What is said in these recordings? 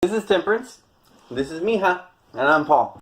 This is Temperance, this is Mija, and I'm Paul.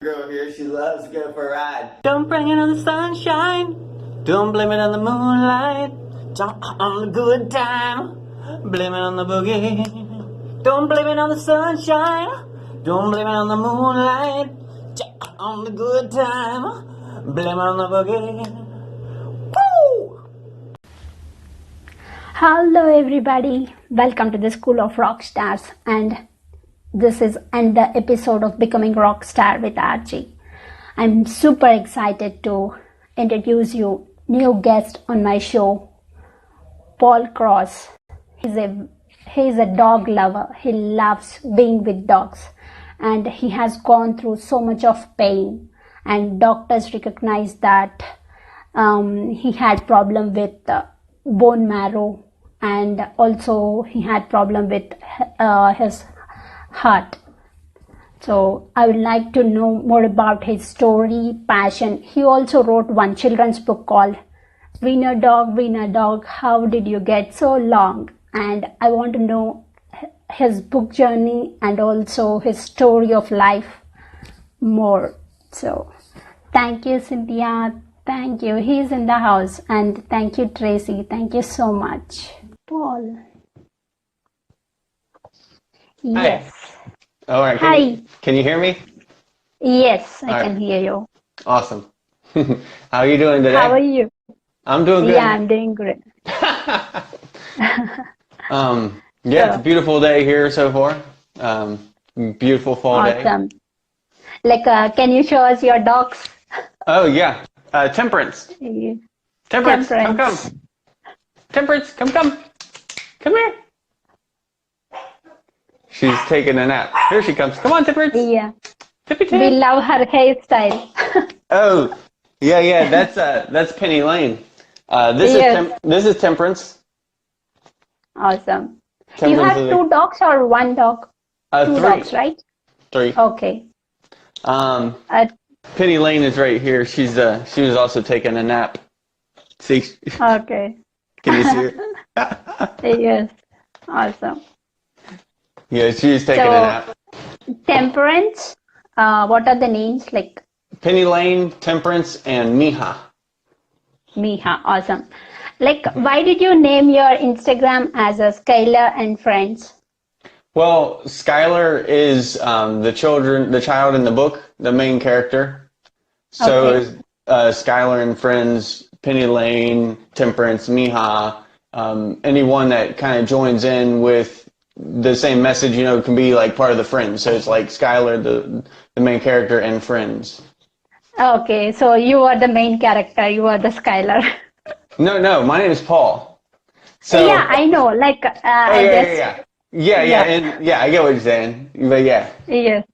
Girl here, she loves to go for a ride. Don't bring it on the sunshine. Don't blame it on the moonlight. Don't on the good time. Blame it on the boogie. Don't blame it on the sunshine. Don't blame it on the moonlight. Just on the good time. Blame it on the boogie. Woo! Hello everybody, welcome to the School of Rockstars, and this is another episode of Becoming Rockstar with Archie. I'm super excited to introduce you new guest on my show, Paul Cross. He's a dog lover. He loves being with dogs, and he has gone through so much of pain, and doctors recognize that he had problem with bone marrow, and also he had problem with his heart. So I would like to know more about his story, passion. He also wrote one children's book called Wiener Dog, How Did You Get So Long? And I want to know his book journey and also his story of life more. So thank you, Cynthia. Thank you. He's in the house. And thank you, Tracy. Thank you so much. Paul. Yes. Hi. All right. Hi. Can you hear me? Yes, I All can right. hear you. Awesome. How are you doing today? How are you? I'm doing good. Yeah, I'm doing great. It's a beautiful day here so far. Beautiful fall day. Awesome. Like, can you show us your dogs? Oh yeah. Temperance. Yeah. Temperance, come. Temperance. Temperance, come. Come here. She's taking a nap. Here she comes. Come on, Temperance. Yeah. Tippy We tip. love her hairstyle. Oh, yeah. That's Penny Lane. This is Temperance. Awesome. You Temperance have is two dogs or one dog? Two three. dogs, right? Three. Okay. Um, Uh, Penny Lane is right here. She was also taking a nap. See? okay. Can you see her? Yes. Awesome. Yeah, she was taking a nap. Temperance. What are the names? Like Penny Lane, Temperance, and Mija. Mija. Awesome. Like, why did you name your Instagram as a Skylar and Friends? Well, Skylar is the child in the book, the main character. So Okay. is Skylar and Friends, Penny Lane, Temperance, Mija, anyone that kind of joins in with the same message, can be like part of the Friends. So it's like Skylar, the main character, and Friends. Okay, so you are the main character. You are the Skylar. No, my name is Paul. So Yeah, I know. Like, I guess. Yeah, and yeah, I get what you're saying, but yeah. Yes.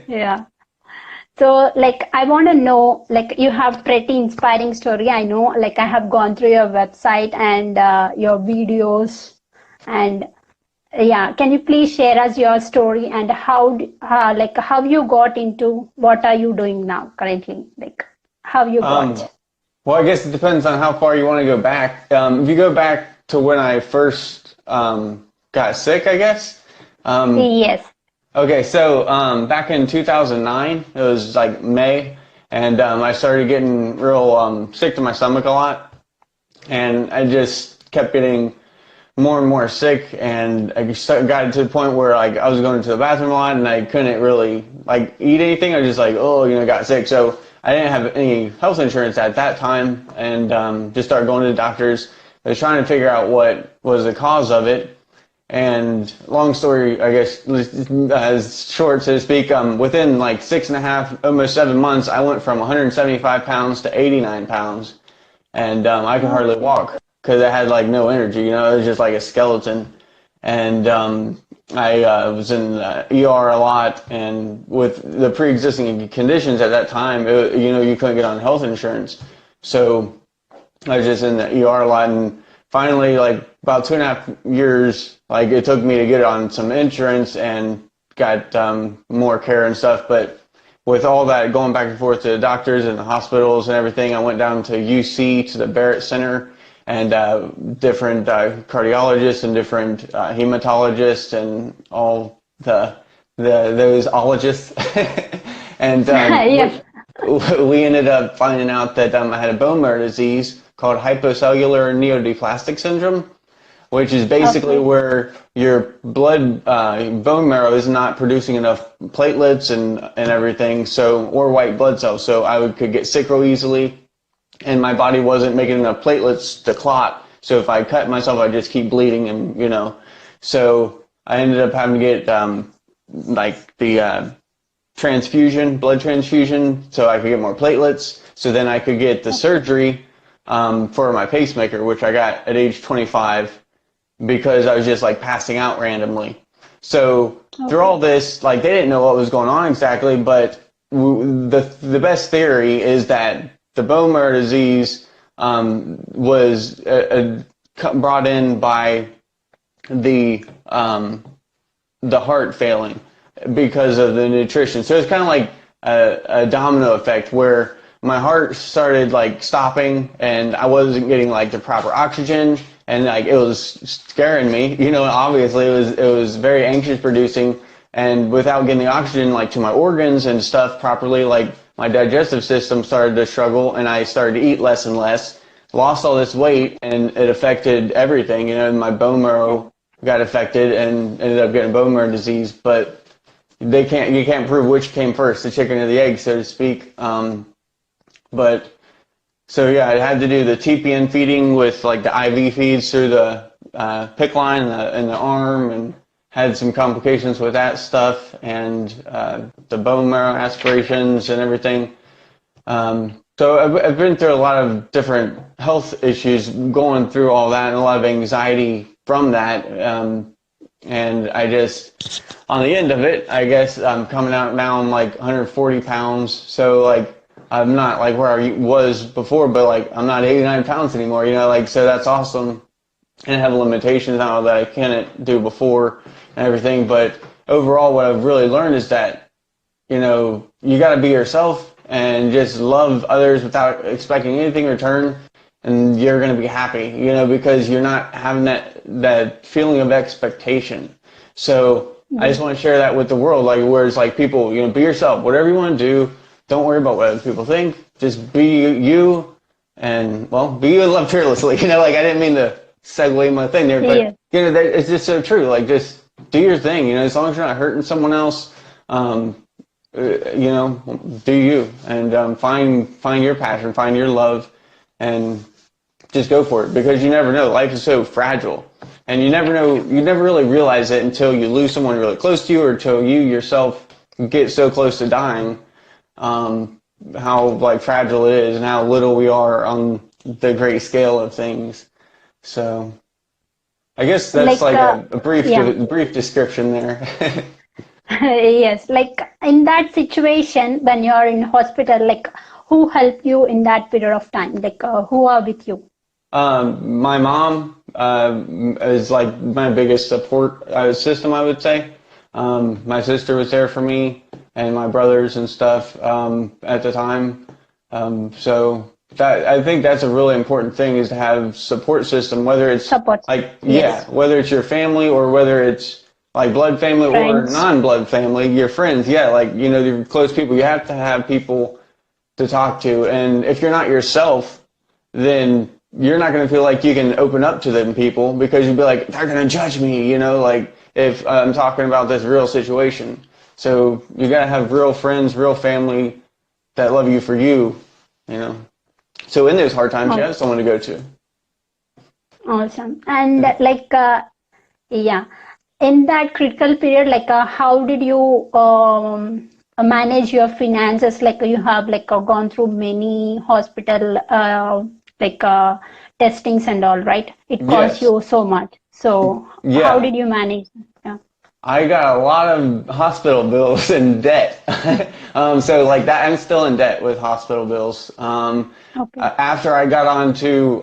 Yeah. So, like, I want to know, like, you have pretty inspiring story. I know, like, I have gone through your website and your videos, and yeah, can you please share us your story and how you got into what are you doing now currently? Like, how you got? Well, I guess it depends on how far you want to go back. If you go back to when I first got sick, I guess. Yes. Okay, so back in 2009, it was like May, and I started getting real sick to my stomach a lot, and I just kept getting more and more sick, and I got to the point where like I was going to the bathroom a lot and I couldn't really like eat anything. I was just like, oh, got sick. So I didn't have any health insurance at that time, and just started going to the doctors. I was trying to figure out what was the cause of it. And long story, I guess, as short, so to speak, within like 6.5, almost 7 months, I went from 175 pounds to 89 pounds. And I could hardly walk because I had like no energy, it was just like a skeleton. And I was in the ER a lot, and with the pre-existing conditions at that time, you couldn't get on health insurance. So I was just in the ER a lot, and finally, like about 2.5 years, like it took me to get on some insurance and got more care and stuff. But with all that going back and forth to the doctors and the hospitals and everything, I went down to UC, to the Barrett Center, and different cardiologists and different hematologists and all those ologists. And Yes. we ended up finding out that I had a bone marrow disease called hypocellular neodyplastic syndrome, which is basically where your blood, bone marrow is not producing enough platelets and everything, or white blood cells. So I could get sick real easily, and my body wasn't making enough platelets to clot. So if I cut myself, I'd just keep bleeding, and So I ended up having to get like the blood transfusion, so I could get more platelets. So then I could get the surgery for my pacemaker, which I got at age 25. Because I was just like passing out randomly. So through all this, like they didn't know what was going on exactly, but the best theory is that the bone marrow disease was brought in by the heart failing because of the nutrition. So it's kind of like a domino effect where my heart started like stopping, and I wasn't getting like the proper oxygen. And like it was scaring me, obviously it was very anxious producing, and without getting the oxygen like to my organs and stuff properly, like my digestive system started to struggle, and I started to eat less and less, lost all this weight, and it affected everything, and my bone marrow got affected and ended up getting bone marrow disease. But you can't prove which came first, the chicken or the egg, so to speak. So yeah, I had to do the TPN feeding with like the IV feeds through the PICC line in the arm, and had some complications with that stuff, and the bone marrow aspirations and everything. So I've been through a lot of different health issues going through all that, and a lot of anxiety from that. And I just, on the end of it, I guess I'm coming out now, I'm like 140 pounds. So like, I'm not like where I was before, but like I'm not 89 pounds anymore, so that's awesome. And I have limitations now that I couldn't do before and everything. But overall, what I've really learned is that, you got to be yourself and just love others without expecting anything in return. And you're going to be happy, because you're not having that feeling of expectation. So I just want to share that with the world, like where it's like people, be yourself, whatever you want to do. Don't worry about what other people think. Just be you, and be you and love fearlessly. Like I didn't mean to segue my thing there, but it's just so true. Like just do your thing. As long as you're not hurting someone else, do you, and find your passion, find your love, and just go for it, because you never know. Life is so fragile, and you never know. You never really realize it until you lose someone really close to you, or until you yourself get so close to dying. How like fragile it is and how little we are on the great scale of things. So I guess that's like a brief description there. Yes, like in that situation when you're in hospital, like who helped you in that period of time? Like who are with you? My mom is like my biggest support system, I would say. My sister was there for me, and my brothers and stuff at the time. So that, I think that's a really important thing, is to have support system, whether it's whether it's your family or whether it's like blood family friends, or non-blood family, your friends. Yeah, like, your close people. You have to have people to talk to. And if you're not yourself, then you're not going to feel like you can open up to them people because you'll be like, they're going to judge me, you know, like if I'm talking about this real situation. So you got to have real friends, real family that love you for you, you know. So in those hard times, you have someone to go to. Awesome. And like, yeah, in that critical period, like, how did you manage your finances? Like, you have like gone through many hospital like testings and all, right? It cost Yes. you so much. So how did you manage? Yeah. I got a lot of hospital bills and debt. So like that, I'm still in debt with hospital bills. Okay. After I got on to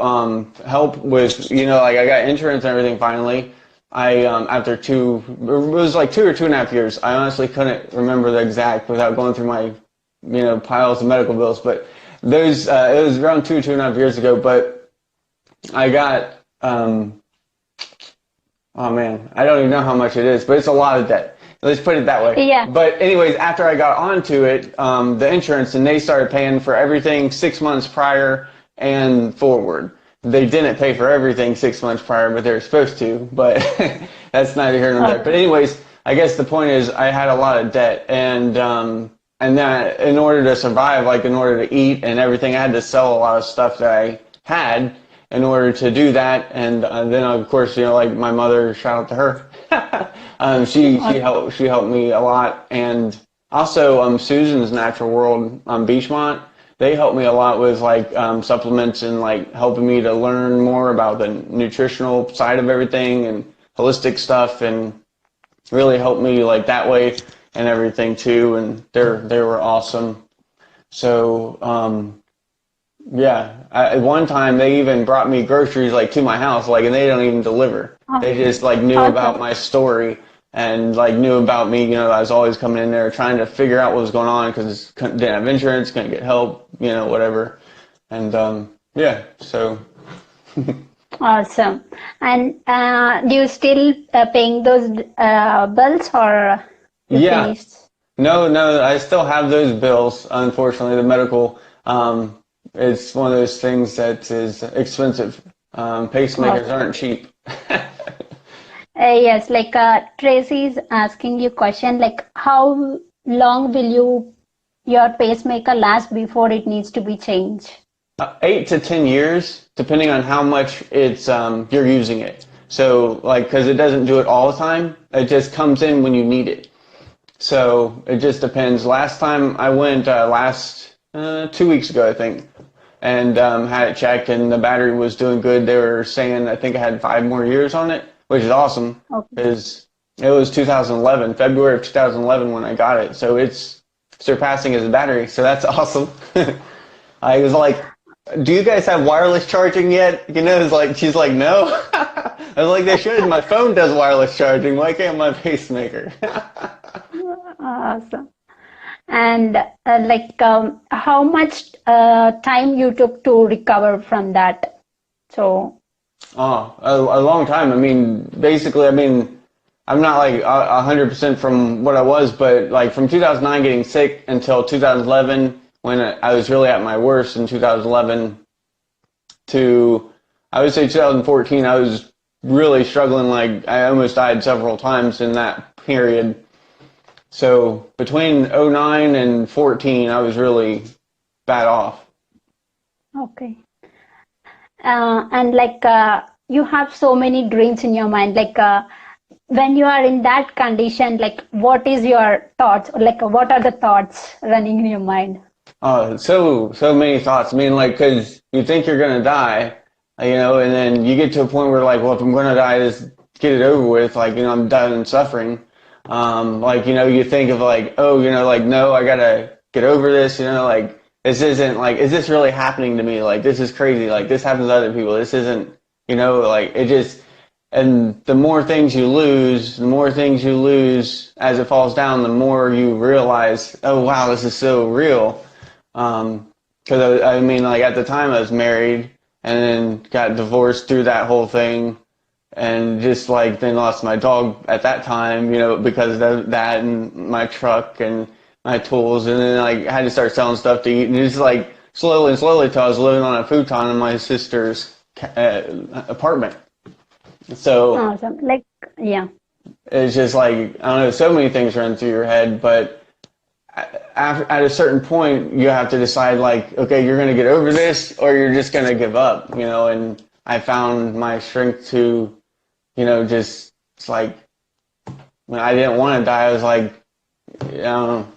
help with, you know, like I got insurance and everything finally. After it was like 2 or 2.5 years. I honestly couldn't remember the exact without going through my, you know, piles of medical bills. But those, it was around 2.5 years ago. But I got, oh man, I don't even know how much it is, but it's a lot of debt. Let's put it that way. Yeah. But anyways, after I got onto it, the insurance, and they started paying for everything 6 months prior and forward. They didn't pay for everything 6 months prior, but they were supposed to. But that's neither here nor there. But anyways, I guess the point is I had a lot of debt, and that in order to survive, like in order to eat and everything, I had to sell a lot of stuff that I had in order to do that. And then of course, you know, like my mother, shout out to her. She helped me a lot, and also Susan's Natural World on Beachmont. They helped me a lot with like supplements and like helping me to learn more about the nutritional side of everything and holistic stuff, and really helped me like that way and everything too. And they were awesome. So yeah, at one time they even brought me groceries like to my house, like, and they don't even deliver. They just like knew about my story and like knew about me. You know, I was always coming in there trying to figure out what was going on because didn't have insurance, couldn't get help, you know, whatever. And yeah, so. Awesome. And do you still paying those bills, or you finished? No, I still have those bills. Unfortunately, the medical, it's one of those things that is expensive. Pacemakers aren't cheap. Yes, like Tracy's asking you question, like how long will your pacemaker last before it needs to be changed? 8 to 10 years, depending on how much it's you're using it. So, like, because it doesn't do it all the time, it just comes in when you need it. So it just depends. Last time I went, 2 weeks ago, I think, and had it checked, and the battery was doing good. They were saying I think I had 5 more years on it, which is awesome. Because it was 2011, February of 2011 when I got it, so it's surpassing his battery. So that's awesome. I was like, do you guys have wireless charging yet? You know, it's like, she's like, no. I was like, they should. My phone does wireless charging. Why can't my pacemaker? Awesome. And like, how much time you took to recover from that? So. Oh, a long time. I mean, basically, I mean, I'm not like 100% from what I was, but like from 2009 getting sick until 2011, when I was really at my worst in 2011 to, I would say 2014, I was really struggling. Like I almost died several times in that period. So between 09 and 14, I was really bad off. Okay. And like you have so many dreams in your mind, like when you are in that condition, like what is your thoughts, or like what are the thoughts running in your mind? So many thoughts. I mean, like, because you think you're gonna die, you know, and then you get to a point where, like, well, if I'm gonna die, just get it over with. Like, you know, I'm done and suffering. Like, you know, you think of like, oh, you know, like, no, I gotta get over this. You know, like, this isn't like, is this really happening to me? Like, this is crazy. Like, this happens to other people. This isn't, you know, like, it just. And the more things you lose as it falls down, the more you realize, oh wow, this is so real. Because I mean, like at the time I was married and then got divorced through that whole thing, and just like then lost my dog at that time, you know, because of that, and my truck and my tools, and then like I had to start selling stuff to eat, and just like slowly till I was living on a futon in my sister's apartment. So Awesome. Like, yeah. it's just like, I don't know, so many things run through your head, but at a certain point, you have to decide, like, okay, you're going to get over this or you're just going to give up, you know, and I found my strength to, you know, just, it's like, when I didn't want to die, I was like, I don't know,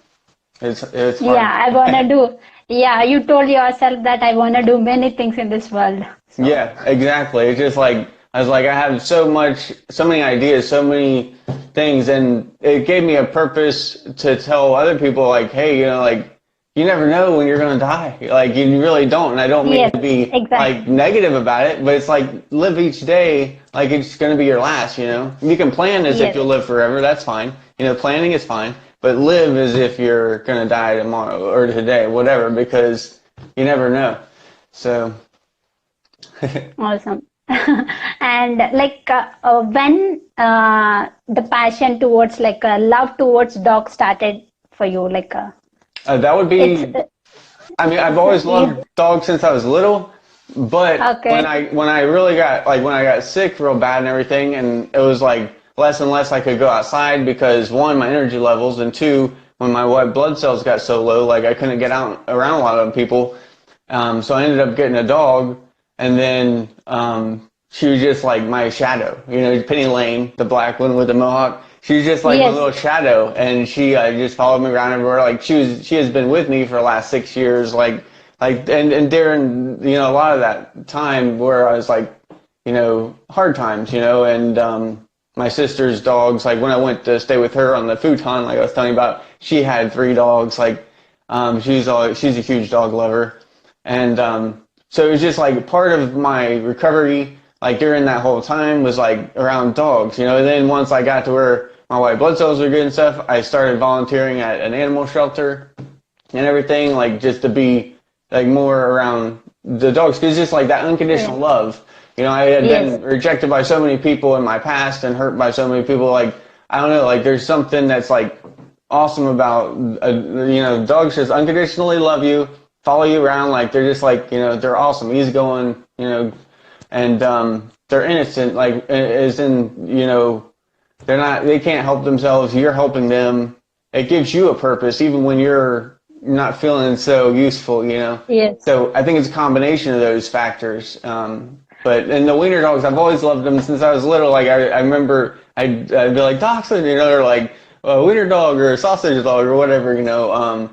it's hard. Yeah, I wanna do. Yeah, you told yourself that I wanna do many things in this world. So, Yeah, exactly. It's just like, I was like, I have so many ideas, so many things, and it gave me a purpose to tell other people, like, hey, you know, like, you never know when you're gonna die. Like, you really don't, and I don't mean yes, to be like exactly. negative about it, but it's like, live each day like it's gonna be your last, you know? You can plan as if Yes, you'll live forever, that's fine. You know, planning is fine, but live as if you're gonna die tomorrow or today, whatever, because you never know. So, awesome. And like when the passion towards like love towards dogs started for you, like that would it's be, I mean, I've always yeah, loved dogs since I was little, but okay. when I really got, like, when I got sick real bad and everything, and it was like less and less I could go outside because, one, my energy levels, and two, when my white blood cells got so low, like I couldn't get out around a lot of people. So I ended up getting a dog, and then she was just like my shadow. You know, Penny Lane, the black one with the mohawk. She was just like my Yes, little shadow, and she just followed me around everywhere. Like, she has been with me for the last 6 years. And during, you know, a lot of that time where I was like, you know, hard times, you know, and my sister's dogs. Like, when I went to stay with her on the futon, like I was telling you about, she had 3 dogs. Like, she's a huge dog lover. And so it was just like part of my recovery, like during that whole time, was like around dogs, you know. And then once I got to where my white blood cells were good and stuff, I started volunteering at an animal shelter and everything, like just to be like more around the dogs, because just like that unconditional yes, love. You know, I had yes, been rejected by so many people in my past and hurt by so many people. Like, I don't know, like there's something that's like awesome about, you know, dogs just unconditionally love you, follow you around. Like, they're just like, you know, they're awesome, easygoing, you know, and they're innocent, like, as in, you know, they can't help themselves. You're helping them. It gives you a purpose, even when you're not feeling so useful, you know. yes. So I think it's a combination of those factors. And the wiener dogs, I've always loved them since I was little. Like, I remember I'd be like, dachshund, you know, or like a wiener dog or a sausage dog or whatever, you know.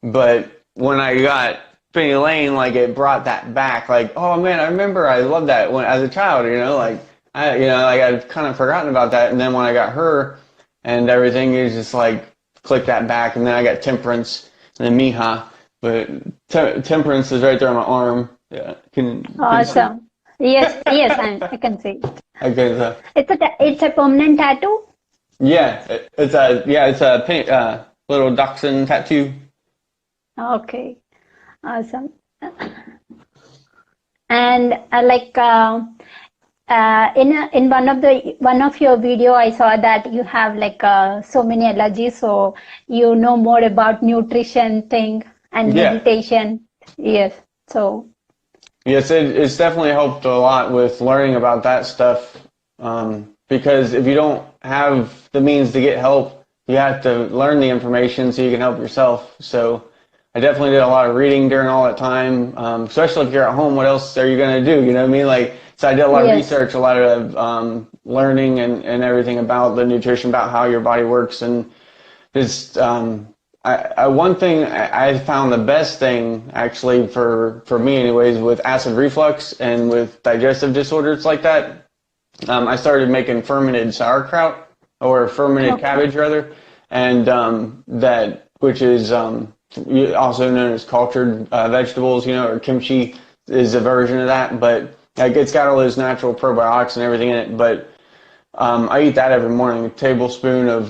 But when I got Penny Lane, like, it brought that back. Like, oh man, I remember I loved that when as a child, you know, like I'd kind of forgotten about that. And then when I got her and everything, it was just like click that back. And then I got Temperance and then Mija. But Temperance is right there on my arm. Yeah, can you see? Awesome. Yes, yes, I can see. Okay, so, It's a permanent tattoo. yeah, it's a little dachshund tattoo. Okay, awesome. And in one of your video, I saw that you have like so many allergies, so you know more about nutrition thing and Yeah. meditation. Yes, so Yes, it's definitely helped a lot with learning about that stuff. Because if you don't have the means to get help, you have to learn the information so you can help yourself. So I definitely did a lot of reading during all that time, especially if you're at home. What else are you going to do? You know what I mean? Like, so I did a lot of yes, research, a lot of learning and everything about the nutrition, about how your body works, and just one thing I found the best thing actually for me anyways with acid reflux and with digestive disorders like that. I started making fermented sauerkraut or fermented okay, cabbage rather, and which is also known as cultured vegetables, you know, or kimchi is a version of that, but like it's got all those natural probiotics and everything in it. But I eat that every morning, a tablespoon of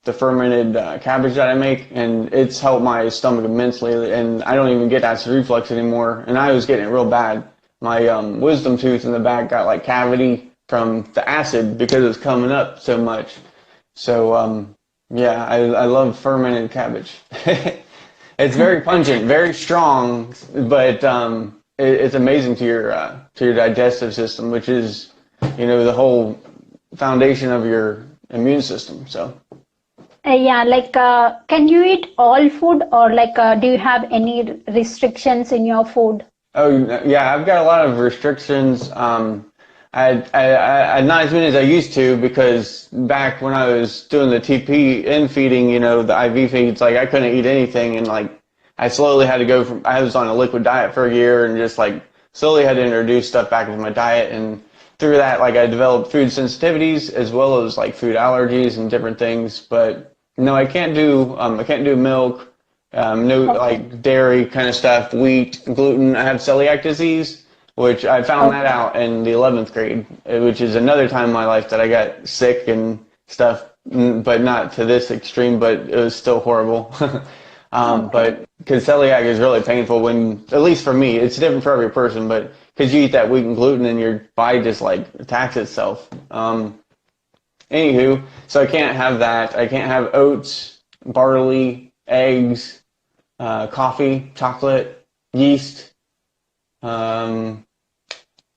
the fermented cabbage that I make, and it's helped my stomach immensely, and I don't even get acid reflux anymore, and I was getting it real bad. My wisdom tooth in the back got like cavity from the acid because it was coming up so much. So yeah, I love fermented cabbage. It's very pungent, very strong, but it's amazing to your digestive system, which is, the whole foundation of your immune system. So Yeah, can you eat all food, or do you have any restrictions in your food? oh yeah, I've got a lot of restrictions. Not as many as I used to, because back when I was doing the TPN feeding, the IV feeds, like I couldn't eat anything, and like I slowly had to go from, I was on a liquid diet for a year, and just like slowly had to introduce stuff back into my diet, and through that, like I developed food sensitivities as well as like food allergies and different things. But no, I can't do milk, no like dairy kind of stuff, wheat, gluten. I have celiac disease, which I found that out in the 11th grade, which is another time in my life that I got sick and stuff, but not to this extreme, but it was still horrible. But because celiac is really painful when, at least for me, it's different for every person, but because you eat that wheat and gluten and your body just like attacks itself. Anywho, so I can't have that. I can't have oats, barley, eggs, coffee, chocolate, yeast. I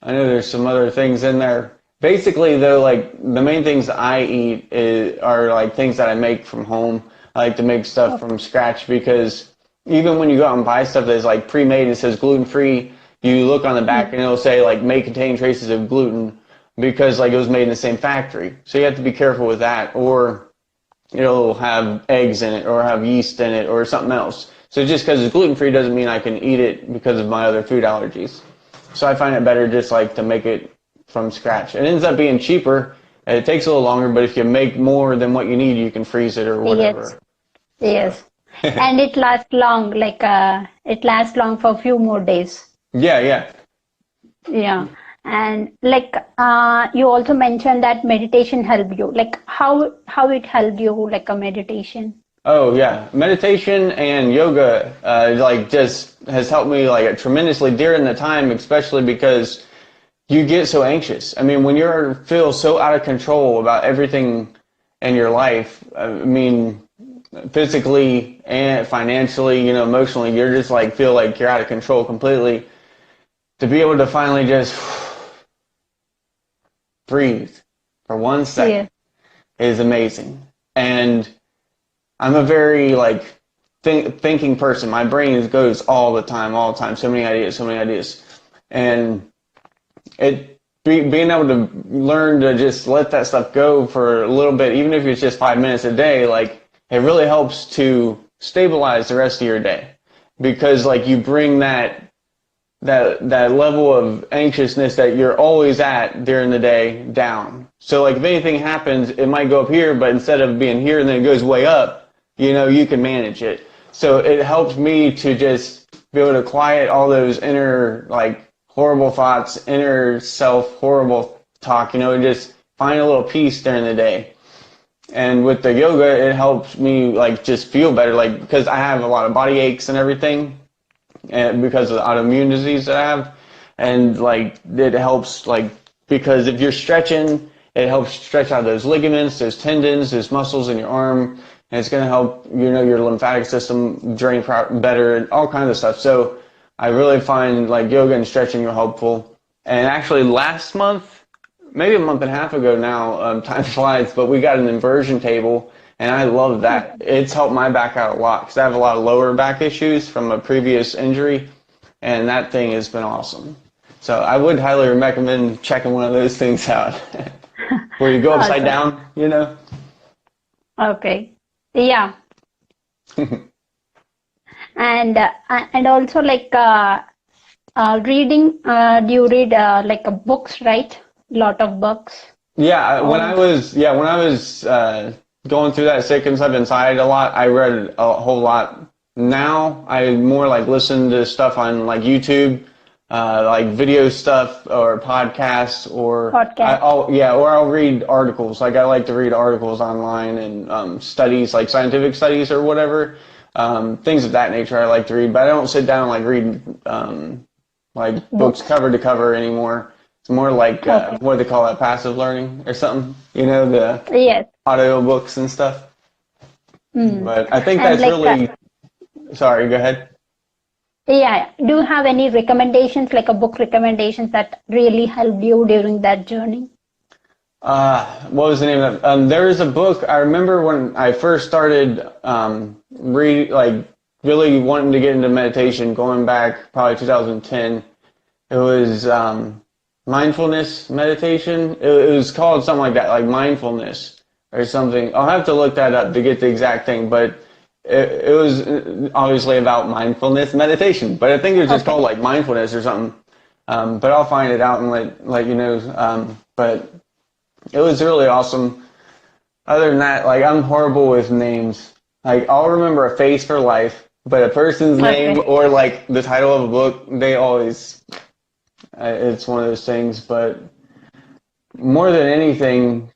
know there's some other things in there. Basically, though, like the main things I eat are like things that I make from home. I like to make stuff from scratch, because even when you go out and buy stuff that's like pre-made and it says gluten-free, you look on the back and it'll say like may contain traces of gluten, because like it was made in the same factory. So you have to be careful with that, or it'll have eggs in it or have yeast in it or something else. So just because it's gluten-free doesn't mean I can eat it because of my other food allergies. So I find it better just like to make it from scratch. It ends up being cheaper. It takes a little longer, but if you make more than what you need, you can freeze it or whatever. Yes. And it lasts long, it lasts long for a few more days. Yeah. Yeah. And you also mentioned that meditation helped you. How it helped you, like a meditation? Oh yeah, meditation and yoga just has helped me like tremendously during the time, especially because you get so anxious. I mean, when you feel so out of control about everything in your life, I mean, physically and financially, emotionally, you're just like feel like you're out of control completely. To be able to finally just breathe for 1 second is amazing. And I'm a very thinking person. My brain goes all the time. So many ideas. And being able to learn to just let that stuff go for a little bit, even if it's just 5 minutes a day, it really helps to stabilize the rest of your day, because you bring that level of anxiousness that you're always at during the day down. So if anything happens, it might go up here, but instead of being here and then it goes way up, you can manage it. So it helps me to just be able to quiet all those inner horrible thoughts, inner self horrible talk, and just find a little peace during the day. And with the yoga, it helps me just feel better, because I have a lot of body aches and everything, and because of the autoimmune disease that I have. And it helps because if you're stretching, it helps stretch out those ligaments, those tendons, those muscles in your arm, and it's going to help your lymphatic system drain better and all kinds of stuff. So I really find yoga and stretching are helpful. And actually last month, maybe a month and a half ago now, time flies, but we got an inversion table, and I love that. It's helped my back out a lot, because I have a lot of lower back issues from a previous injury, and that thing has been awesome. So I would highly recommend checking one of those things out, where you go upside down, Okay. Yeah. And also reading, do you read books, right? Lot of books. Yeah, when I was going through that sickness up inside a lot, I read a whole lot. Now I more listen to stuff on YouTube, video stuff or podcasts, or I'll read articles. I like to read articles online and studies, scientific studies or whatever, things of that nature. I like to read, but I don't sit down and read books cover to cover anymore. It's more what do they call that, passive learning or something? The audio books and stuff. But I think that's really. Sorry, go ahead. Yeah. Do you have any recommendations, like a book recommendations that really helped you during that journey? What was the name of it? There was a book I remember when I first started really wanting to get into meditation, going back probably 2010. It was mindfulness meditation. It was called something like that, like mindfulness or something. I'll have to look that up to get the exact thing, but it was obviously about mindfulness meditation. But I think it was just called like mindfulness or something. But I'll find it out and let you know. But it was really awesome. Other than that, like I'm horrible with names. Like I'll remember a face for life, but a person's name or like the title of a book, they always. It's one of those things. But more than anything,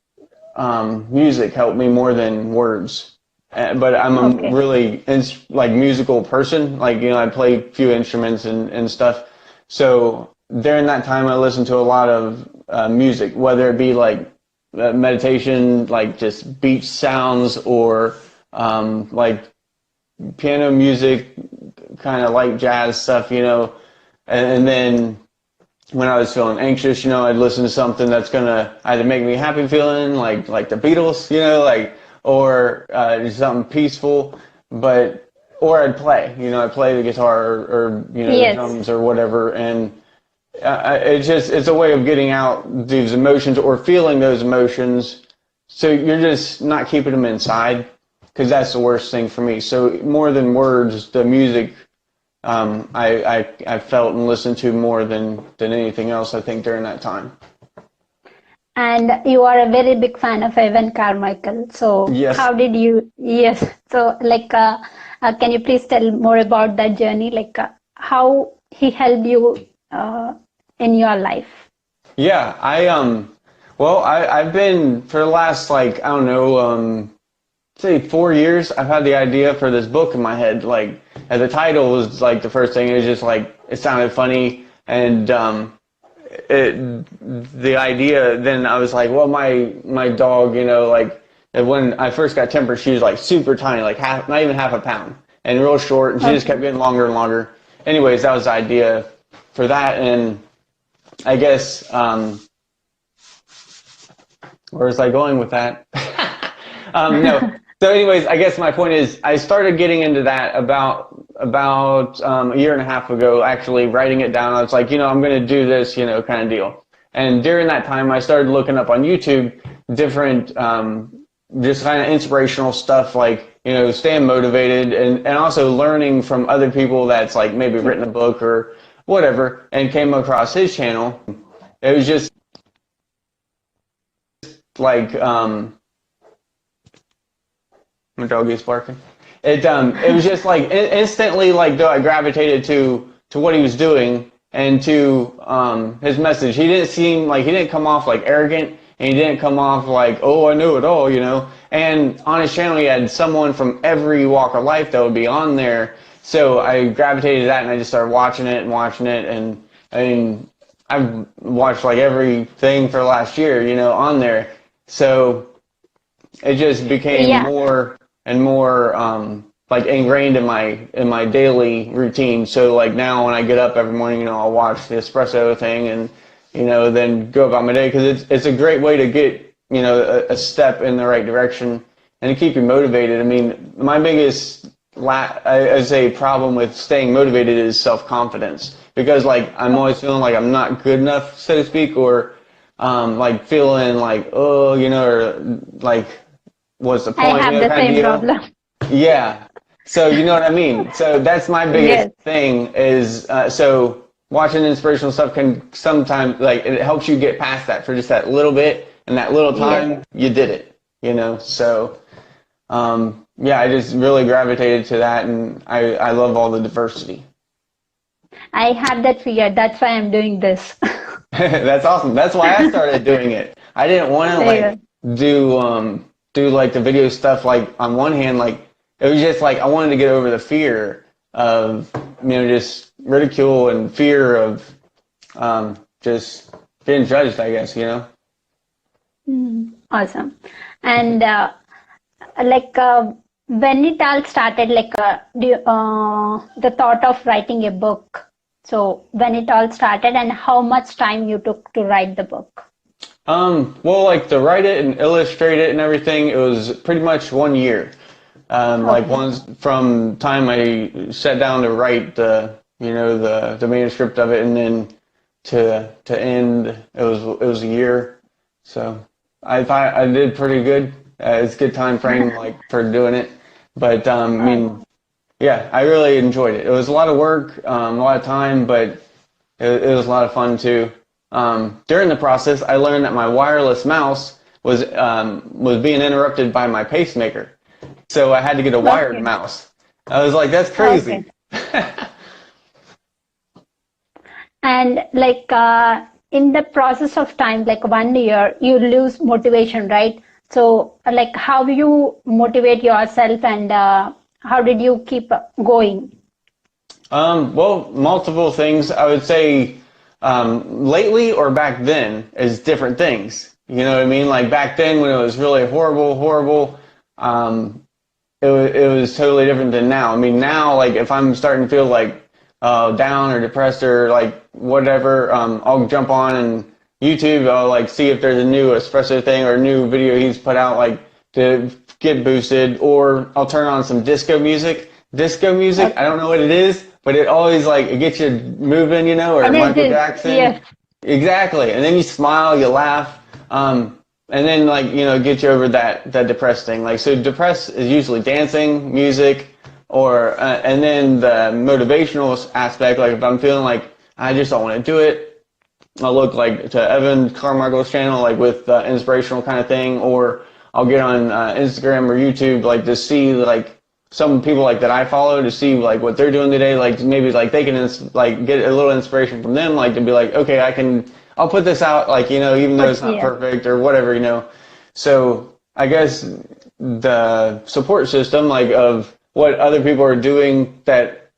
music helped me more than words. But I'm a really like musical person. Like I play a few instruments and stuff. So during that time, I listened to a lot of music, whether it be like meditation, like just beach sounds, or like piano music, kind of like jazz stuff, and then when I was feeling anxious, I'd listen to something that's gonna either make me happy feeling, like the Beatles, or just something peaceful, or I'd play, I'd play the guitar or the drums or whatever, and it's a way of getting out these emotions or feeling those emotions, so you're just not keeping them inside, because that's the worst thing for me. So more than words, the music I felt and listened to more than anything else, I think, during that time. And you are a very big fan of Evan Carmichael. So yes. How did you? Yes. So can you please tell more about that journey? How he helped you in your life? Yeah, I've been for the last I don't know, say 4 years. I've had the idea for this book in my head. And the title was the first thing. It was just it sounded funny, and the idea. Then I was like, well, my dog, when I first got Temper, she was super tiny, not even half a pound, and real short, and she just kept getting longer and longer. Anyways, that was the idea for that, and I guess where was I going with that? No. So anyways, I guess my point is I started getting into that about a year and a half ago, actually writing it down. I was like, I'm going to do this, kind of deal. And during that time, I started looking up on YouTube different just kind of inspirational stuff, staying motivated, and also learning from other people that's maybe written a book or whatever, and came across his channel. It was just my dog is barking. It was just instantly though I gravitated to what he was doing and to his message. He didn't seem he didn't come off arrogant, and he didn't come off oh, I know it all, And on his channel he had someone from every walk of life that would be on there. So I gravitated to that, and I just started watching it, and I mean I've watched everything for last year, on there. So it just became more and more ingrained in my daily routine. So now when I get up every morning, I'll watch the espresso thing, and then go about my day, because it's a great way to get a step in the right direction and to keep you motivated. I mean, my biggest I'd say problem with staying motivated is self-confidence, because I'm always feeling I'm not good enough, so to speak, or feeling oh, or what's the point? I have the same problem. Yeah. So you know what I mean? So that's my biggest thing is, so watching inspirational stuff can sometimes, it helps you get past that for just that little bit, and that little time you did it, So, I just really gravitated to that, and I love all the diversity. I have that fear. That's why I'm doing this. That's awesome. That's why I started doing it. I didn't want to do the video stuff on one hand, it was just I wanted to get over the fear of just ridicule and fear of just being judged, I guess, Awesome. And when it all started, like the thought of writing a book. So when it all started, and how much time you took to write the book? Well, like to write it and illustrate it and everything, it was pretty much 1 year. Like Okay. once from time I sat down to write the manuscript of it, and then to end, it was a year. So I thought I did pretty good. It's a good time frame like for doing it. But I Oh, mean, yeah, I really enjoyed it. It was a lot of work, a lot of time, but it was a lot of fun too. During the process, I learned that my wireless mouse was being interrupted by my pacemaker, so I had to get a wired okay. mouse. I was like, that's Okay. crazy. And like in the process of time, like 1 year, you lose motivation, right? So like how you motivate yourself, and how did you keep going? Well, multiple things. I would say lately or back then is different things. You know what I mean? Like back then when it was really horrible, it was totally different than now. I mean, now, like, if I'm starting to feel like down or depressed or like whatever, I'll jump on and YouTube. I'll like see if there's a new espresso thing or a new video he's put out, like to get boosted. Or I'll turn on some disco music. Disco music, I Okay. don't know what it is, but it always like it gets you moving, or And it Michael is, Jackson. yes. Exactly. And then you smile, you laugh. And then like, get you over that depressed thing. Like, so depressed is usually dancing, music, or and then the motivational aspect. Like if I'm feeling like I just don't want to do it, I'll look like to Evan Carmichael's channel, like with inspirational kind of thing, or I'll get on Instagram or YouTube, like to see like some people like that I follow, to see like what they're doing today, like maybe like they can like get a little inspiration from them, like to be like, okay, I'll put this out, like, even though But it's not yeah. perfect or whatever. So I guess the support system, like of what other people are doing that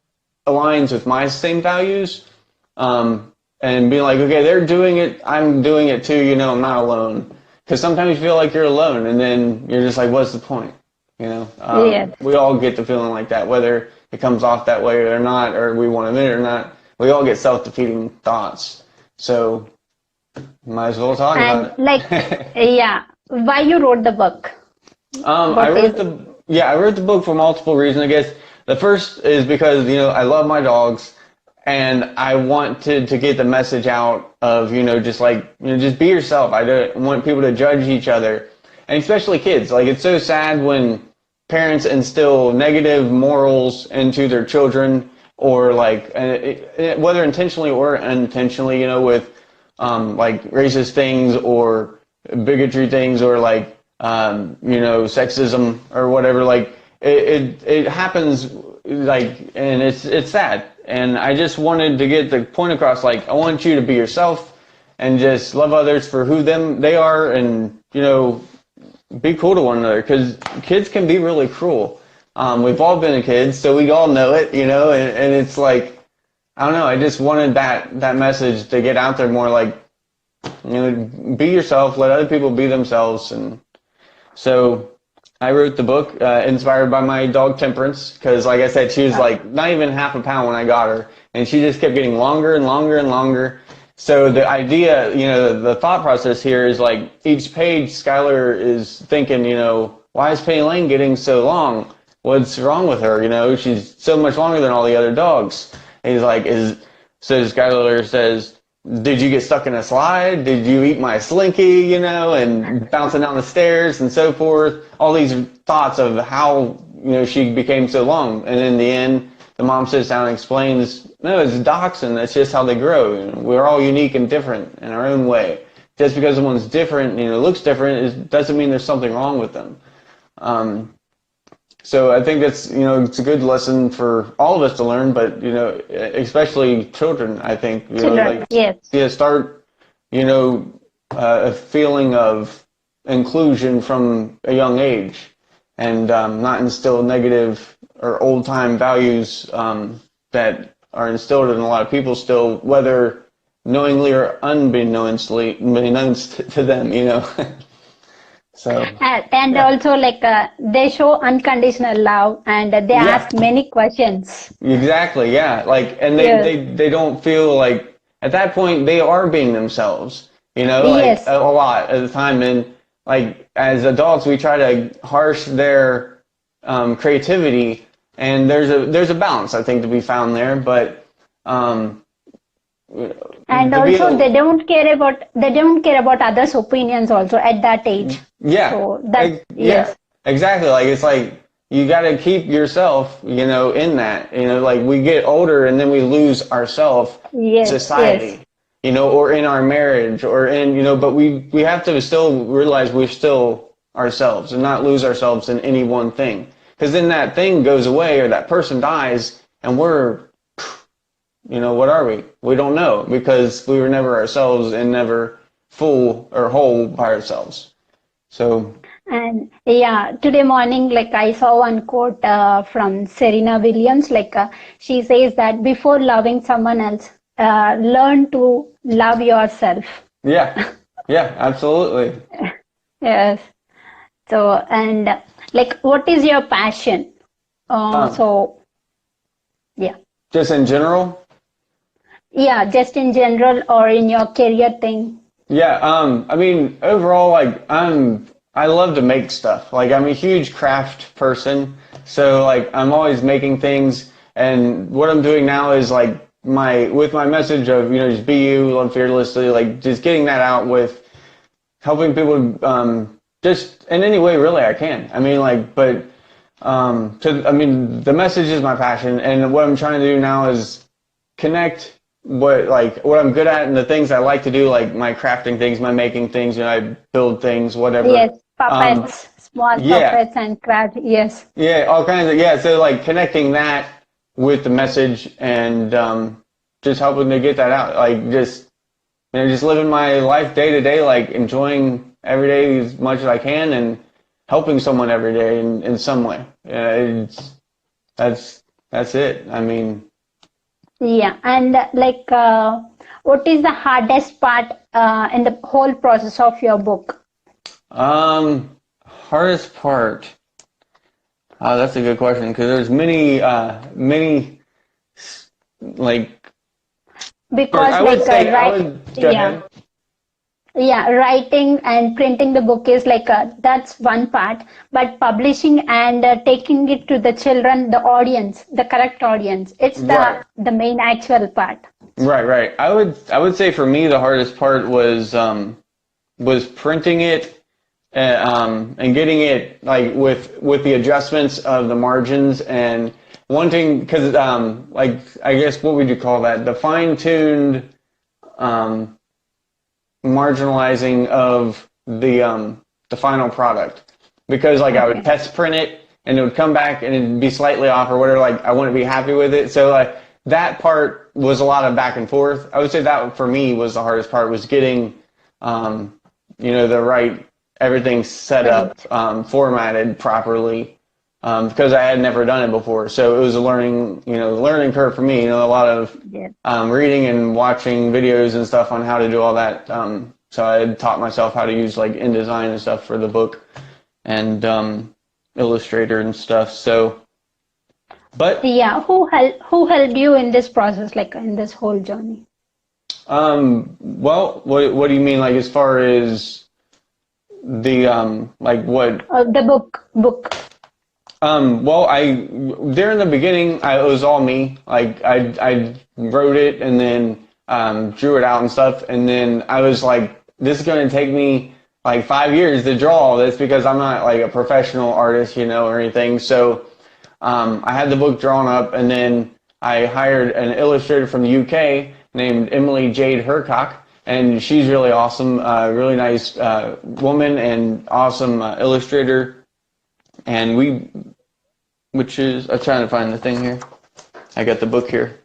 aligns with my same values, and being like, okay, they're doing it, I'm doing it too, I'm not alone. Because sometimes you feel like you're alone, and then you're just like, what's the point? Yes. We all get the feeling like that, whether it comes off that way or not, or we want to admit it or not. We all get self-defeating thoughts. So might as well talk And about like, it. yeah, why you wrote the book? I What is wrote it? the book for multiple reasons. I guess the first is because I love my dogs, and I wanted to get the message out of just like just be yourself. I don't want people to judge each other, and especially kids. Like it's so sad when parents instill negative morals into their children, or like whether intentionally or unintentionally, with like racist things or bigotry things, or like sexism or whatever. Like it happens, like, and it's sad. And I just wanted to get the point across, like I want you to be yourself and just love others for who they are, and be cool to one another, because kids can be really cruel. We've all been a kid, so we all know it, and it's like, I don't know, I just wanted that message to get out there more, like, be yourself, let other people be themselves. And so I wrote the book, inspired by my dog Temperance, because like I said, she was like not even half a pound when I got her, and she just kept getting longer and longer and longer. So the idea, the thought process here is like each page, Skylar is thinking, why is Penny Lane getting so long? What's wrong with her? She's so much longer than all the other dogs. And he's like, so Skylar says, did you get stuck in a slide? Did you eat my slinky, and bouncing down the stairs and so forth? All these thoughts of how, she became so long. And in the end, the mom sits down and explains, no, it's dachshund. That's just how they grow. We're all unique and different in our own way. Just because someone's different, looks different, it doesn't mean there's something wrong with them. So I think that's, it's a good lesson for all of us to learn, but, especially children, I think, Children, like, yes. yeah, start, a feeling of inclusion from a young age, and not instill negative or old time values that are instilled in a lot of people still, whether knowingly or unbeknownstly, unbeknownst to them, So And yeah, also like they show unconditional love and they yeah, ask many questions. exactly, yeah. Like, and Yes, they don't feel like at that point they are being themselves. Like yes, a lot of the time, and like as adults, we try to harsh their creativity, and there's a balance I think to be found there, but um, and to be also able, they don't care about others' opinions also at that age. yeah, So that yeah, yes, exactly. Like it's like you got to keep yourself, in that. Like we get older and then we lose ourselves, yes, yes, society, or in our marriage or in, but we have to still realize we're still ourselves and not lose ourselves in any one thing. Because then that thing goes away or that person dies and we're, what are we? We don't know because we were never ourselves and never full or whole by ourselves. So, and yeah. Today morning, like I saw one quote from Serena Williams. Like she says that before loving someone else, learn to love yourself. yeah, yeah, absolutely. Yes. So and like, what is your passion? Um, So yeah, just in general, yeah, just in general or in your career thing. yeah. I mean, overall, like I love to make stuff. Like I'm a huge craft person, so like I'm always making things. And what I'm doing now is like with my message of just be you, love fearlessly, like just getting that out with helping people just in any way really I can. I mean, like, but I mean, the message is my passion, and what I'm trying to do now is connect what I'm good at and the things I like to do, like my crafting things, my making things, I build things, whatever. Yes, Um, puppets, small yeah, puppets and craft. Yes. yeah, all kinds of yeah. So like connecting that with the message and just helping to get that out, like just living my life day to day, like enjoying every day as much as I can and helping someone every day in some way. Yeah, that's it. I mean, Yeah, and like, what is the hardest part in the whole process of your book? hardest part. That's a good question because there's many like. Or Because I would like, say I right, would go yeah, ahead. yeah, writing and printing the book is like that's one part, but publishing and taking it to the children, the audience, the correct audience, it's Right. the main actual part. Right, right. I would say for me the hardest part was printing it and getting it like with the adjustments of the margins and wanting because like I guess what would you call that? The fine-tuned um, marginalizing of the final product because like I would Okay. test print it and it would come back and it'd be slightly off or whatever, like I wouldn't be happy with it, so like that part was a lot of back and forth. I would say that for me was the hardest part was getting the right everything set up, Right. formatted properly, because I had never done it before. So it was a learning curve for me. A lot of Yes. reading and watching videos and stuff on how to do all that. So I had taught myself how to use like InDesign and stuff for the book and Illustrator and stuff. So, but Yeah, who helped you in this process, like in this whole journey? well, what do you mean, like as far as the like what? The book. Well, during the beginning, it was all me. Like I wrote it and then drew it out and stuff, and then I was like, this is going to take me like 5 years to draw all this because I'm not like a professional artist, or anything. So I had the book drawn up, and then I hired an illustrator from the UK named Emily Jade Hercock, and she's really awesome, really nice woman, and awesome illustrator. And which is, I'm trying to find the thing here. I got the book here.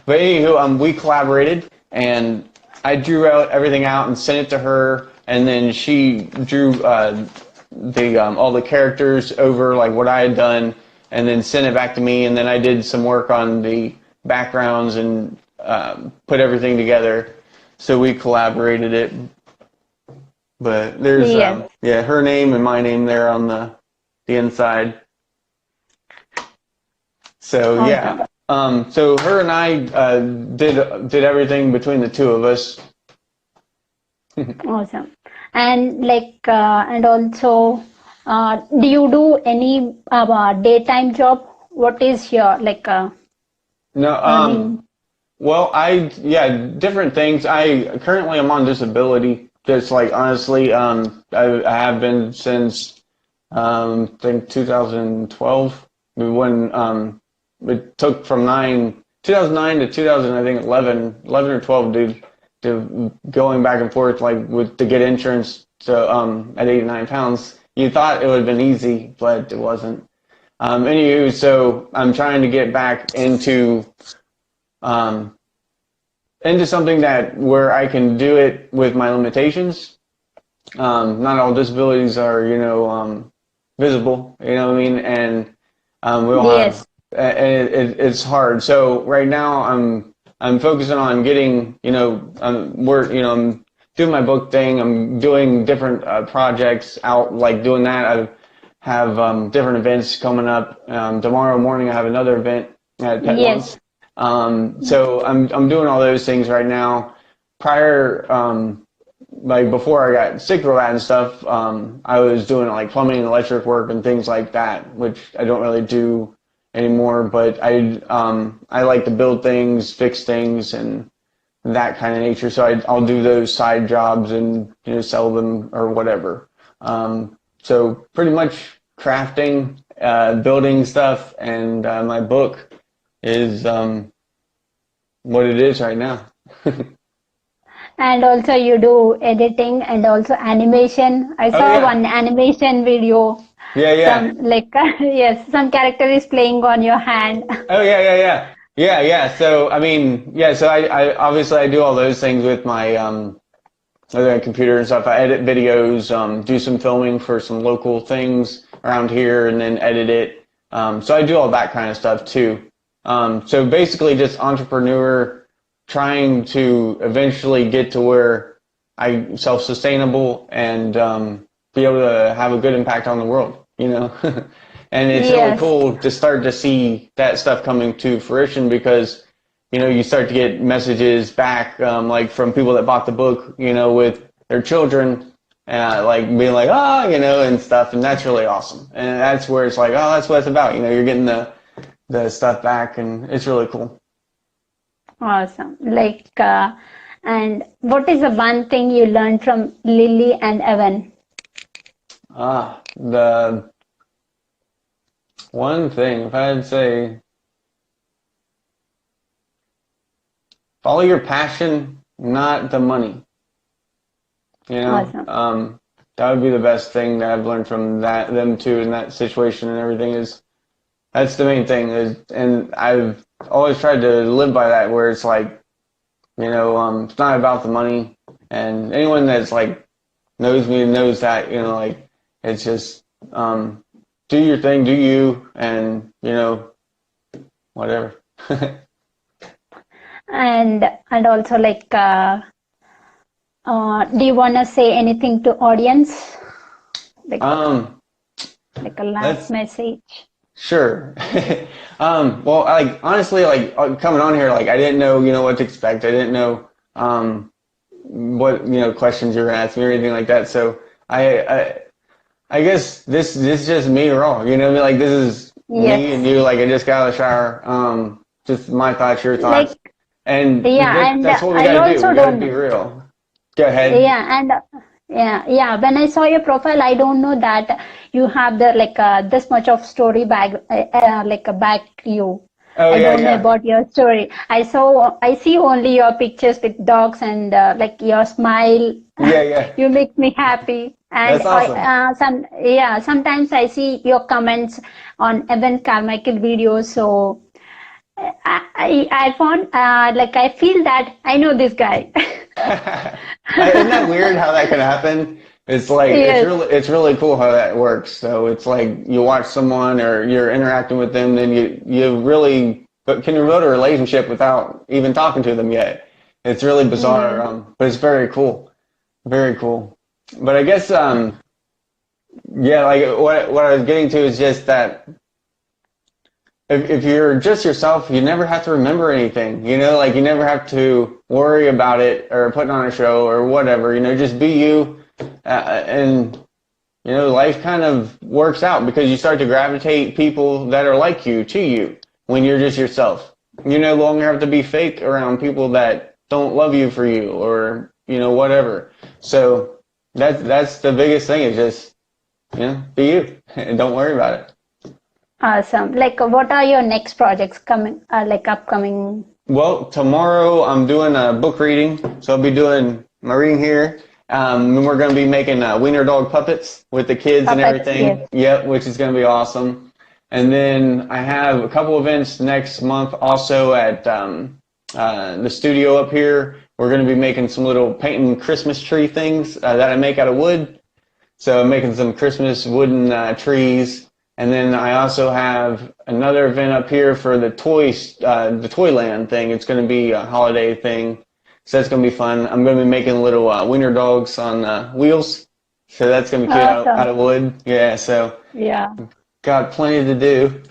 But anywho, we collaborated, and I drew out everything out and sent it to her, and then she drew the all the characters over like what I had done, and then sent it back to me, and then I did some work on the backgrounds and put everything together. So we collaborated it. But there's Yes. her name and my name there on the inside. So Awesome. yeah, so her and I did everything between the two of us. Awesome. And and also, do you do any daytime job? What is your No, earning? well, different things. I currently am on disability. Just like honestly, I have been since I think 2012 when it took from 2009 to 2000, I think 11 or 12, dude, to going back and forth like to get insurance to at 89 pounds. You thought it would have been easy, but it wasn't. Anywho, so I'm trying to get back um, into something that where I can do it with my limitations. Not all disabilities are, visible, you know what I mean? And we all have, Yes. and it's hard. So right now I'm focusing on getting, I'm doing my book thing. I'm doing different projects out, like doing that. I have different events coming up. Tomorrow morning I have another event at Pet One. Yes. So I'm doing all those things right now. Prior, like before I got sick with that and stuff, I was doing like plumbing and electric work and things like that, which I don't really do anymore. But I like to build things, fix things, and that kind of nature. So I'll do those side jobs and sell them or whatever. So pretty much crafting, building stuff, and my book is what it is right now. And also you do editing and also animation. I saw yeah. one animation video. Yeah. Some yes, some character is playing on your hand. Yeah. So I mean, so I obviously I do all those things with my with my computer and stuff. I edit videos, do some filming for some local things around here, and then edit it. So I do all that kind of stuff too. So basically, just entrepreneur, trying to eventually get to where I'm self-sustainable and be able to have a good impact on the world, And it's really Yes. cool to start to see that stuff coming to fruition because, you start to get messages back, like from people that bought the book, with their children, like being like, and stuff. And that's really awesome. And that's where it's like, oh, that's what it's about. You're getting the stuff back and it's really cool. Awesome. And what is the one thing you learned from Lily and Evan? The one thing, if I'd say, follow your passion, not the money. Awesome. That would be the best thing that I've learned from them two in that situation and everything that's the main thing and I've always tried to live by that where it's like, it's not about the money and anyone that's like knows me knows that, it's just, do your thing, do you, and, whatever. And also do you want to say anything to audience? Like a last message. Sure. Well, honestly, coming on here, I didn't know, what to expect. I didn't know, what, questions you were gonna ask me or anything like that. So I guess this is just me raw, you know what I mean? This is me and you, I just got out of the shower. Just my thoughts, your thoughts. And that's what we gotta do. We gotta be real. Go ahead. Yeah, and when I saw your profile, I don't know that you have the this much of story back back you. I don't know about your story. I see only your pictures with dogs and your smile. Yeah. You make me happy. And that's awesome. Sometimes I see your comments on Evan Carmichael videos. So I found I feel that I know this guy. Isn't that weird how that can happen? It's it's really cool how that works. So it's like you watch someone or you're interacting with them, then you really can build a relationship without even talking to them yet. It's really bizarre, but it's very cool. Very cool. but I guess yeah, like what I was getting to is just that if you're just yourself, you never have to remember anything. Like you never have to worry about it or putting on a show or whatever. Just be you, and life kind of works out because you start to gravitate people that are like you to you when you're just yourself. You no longer have to be fake around people that don't love you for you or whatever. So that's the biggest thing is just be you and don't worry about it. Awesome. Like, what are your next projects coming, like upcoming? Well, tomorrow I'm doing a book reading, so I'll be doing my reading here. And we're going to be making wiener dog puppets with the kids and everything. Yes. Yep, which is going to be awesome. And then I have a couple events next month also at the studio up here. We're going to be making some little painting Christmas tree things that I make out of wood. So I'm making some Christmas wooden trees. And then I also have another event up here for the Toyland thing. It's going to be a holiday thing. So that's going to be fun. I'm going to be making little wiener dogs on wheels. So that's going to be cute out of wood. Yeah, so yeah, got plenty to do.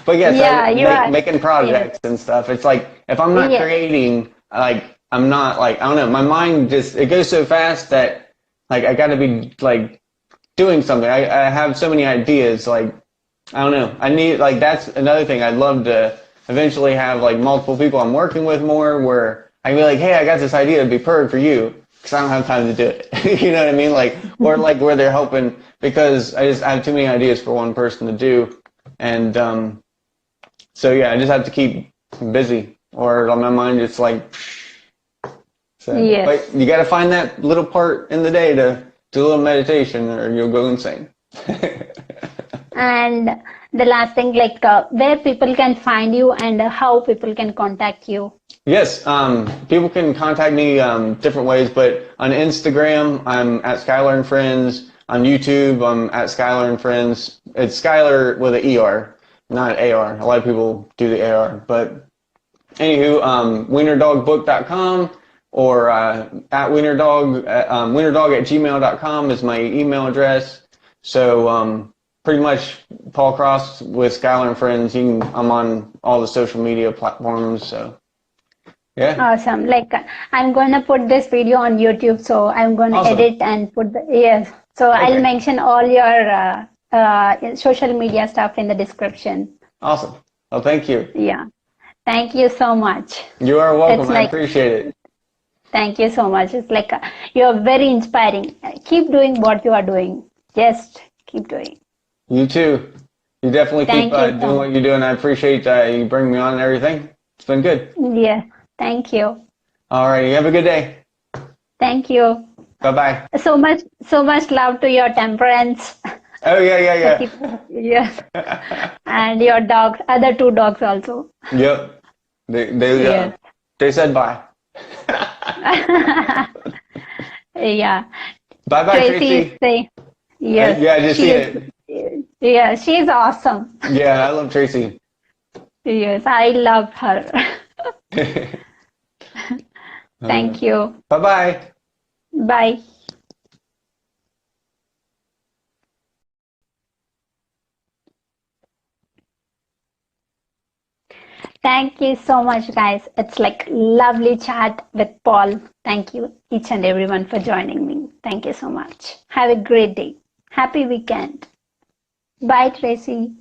But yeah, so making projects and stuff. It's like if I'm not creating, like I'm not like, I don't know, my mind it goes so fast that like I got to be like doing something. I have so many ideas. Like, I don't know. I need, like, that's another thing. I'd love to eventually have like multiple people I'm working with more where I can be like, hey, I got this idea. It'd be perfect for you because I don't have time to do it. You know what I mean? Like, or like where they're helping because I have too many ideas for one person to do. And so, yeah, I just have to keep busy or my mind just like, so. Yes. But you got to find that little part in the day to do a little meditation or you'll go insane. And the last thing, like where people can find you and how people can contact you. Yes, people can contact me different ways, but on Instagram, I'm at Skylar and Friends. On YouTube, I'm at Skylar and Friends. It's Skylar with an ER, not an AR. A lot of people do the AR, but anywho, wienerdogbook.com or at wienerdog, wienerdog@gmail.com is my email address. So pretty much Paul Cross with Skylar and Friends. I'm on all the social media platforms, so. Yeah. Awesome. Like I'm going to put this video on YouTube, so I'm going to edit and put yes. So okay. I'll mention all your social media stuff in the description. Awesome. Well, thank you. Yeah. Thank you so much. You are welcome. I appreciate it. Thank you so much. It's like you're very inspiring. Keep doing what you are doing. Just keep doing. You too. You definitely keep doing what you're doing. I appreciate you bringing me on and everything. It's been good. Yeah. Thank you. All right. You have a good day. Thank you. Bye-bye. So much love to your temperance. Oh, yeah. Yes. And your dogs, other two dogs also. Yep. They said bye. Yeah. Bye-bye, Tracy. Yes. Yeah, I just see it. Yeah, she's awesome. Yeah, I love Tracy. Yes, I love her. Thank you. Bye-bye. Bye. Thank you so much, guys. It's like lovely chat with Paul. Thank you each and everyone for joining me. Thank you so much. Have a great day. Happy weekend. Bye, Tracy.